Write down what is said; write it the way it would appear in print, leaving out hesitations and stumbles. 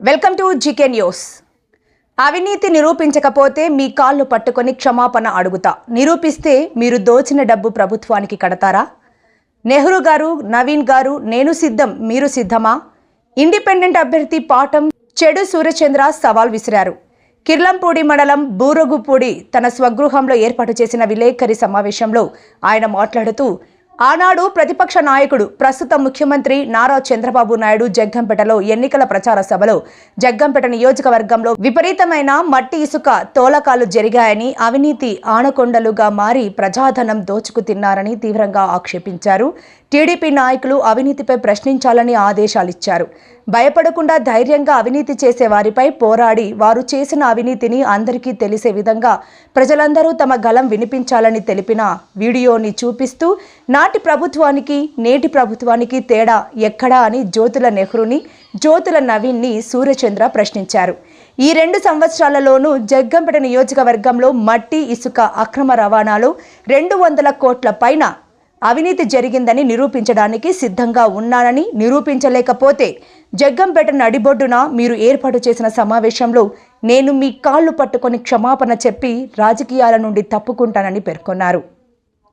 Welcome to GK news. అవినీతి నిరూపించకపోతే మీ కాళ్ళు పట్టుకొని క్షమాపణ అడుగుతా, నిరూపిస్తే మీరు దోచిన డబ్బు ప్రభుత్వానికి కడతారా? నెహ్రూ గారు, నవీన్ గారు, నేను సిద్ధం, మీరు సిద్ధమా? ఇండిపెండెంట్ అభ్యర్థి పాటం చెడు సూర్యచంద్ర సవాల్ విసిరారు. కిర్లంపూడి మండలం బూరగుపూడి తన స్వగృహంలో ఏర్పాటు చేసిన విలేకరి సమావేశంలో ఆయన మాట్లాడుతూ, ఆనాడు ప్రతిపక్ష నాయకుడు ప్రస్తుత ముఖ్యమంత్రి నారా చంద్రబాబు నాయుడు జగ్గంపేటలో ఎన్నికల ప్రచార సభలో జగ్గంపేట నియోజకవర్గంలో విపరీతమైన మట్టి ఇసుక తోలకాలు జరిగాయని, అవినీతి ఆనకొండలుగా మారి ప్రజాధనం దోచుకు తిన్నారని తీవ్రంగా ఆక్షేపించారు. టీడీపీ నాయకులు అవినీతిపై ప్రశ్నించాలని ఆదేశాలిచ్చారు. భయపడకుండా ధైర్యంగా అవినీతి చేసే వారిపై పోరాడి వారు చేసిన అవినీతిని అందరికీ తెలిసే విధంగా ప్రజలందరూ తమ గళం వినిపించాలని తెలిపిన వీడియోని చూపిస్తూ, నాటి ప్రభుత్వానికి నేటి ప్రభుత్వానికి తేడా ఎక్కడా అని జ్యోతుల నెహ్రూని, జ్యోతుల నవీన్ని సూర్యచంద్ర ప్రశ్నించారు. ఈ 2 సంవత్సరాలలోనూ జగ్గంపేట నియోజకవర్గంలో మట్టి ఇసుక అక్రమ రవాణాలో 200 కోట్ల పైన అవినీతి జరిగిందని నిరూపించడానికి సిద్ధంగా ఉన్నానని, నిరూపించలేకపోతే జగ్గంపేట నడిబొడ్డున మీరు ఏర్పాటు చేసిన సమావేశంలో నేను మీ కాళ్ళు పట్టుకొని క్షమాపణ చెప్పి రాజకీయాల నుండి తప్పుకుంటానని పేర్కొన్నారు.